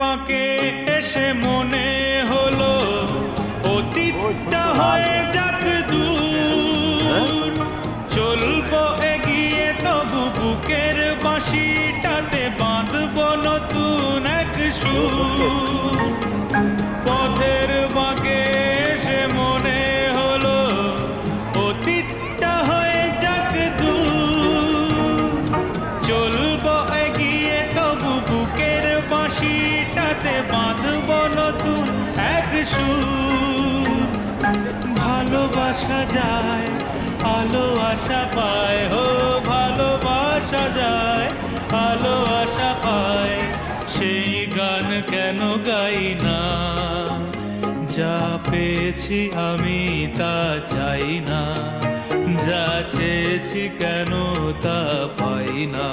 পাকে এসে মনে হলো অতীতটা হয়ে যাক দূর, চলবো এগিয়ে তবু বুকের বাঁশিটাতে বাঁধবো নতুন এক সুর। পথের বাঁকে এসে মনে হলো অতীতটা হয়ে যাক দূর, চলবো এগিয়ে তবু বুকের বাঁশিটাতে বাঁধবো নতুন এক সুর। ভালোবাসা যায়, আলো আশা পায়, হো ভালোবাসা যায়, আলো আশা পায়। সেই গান কেন গাই না, যা পেয়েছি আমি তা চাই না, যা চেয়েছি কেন তা পাই না।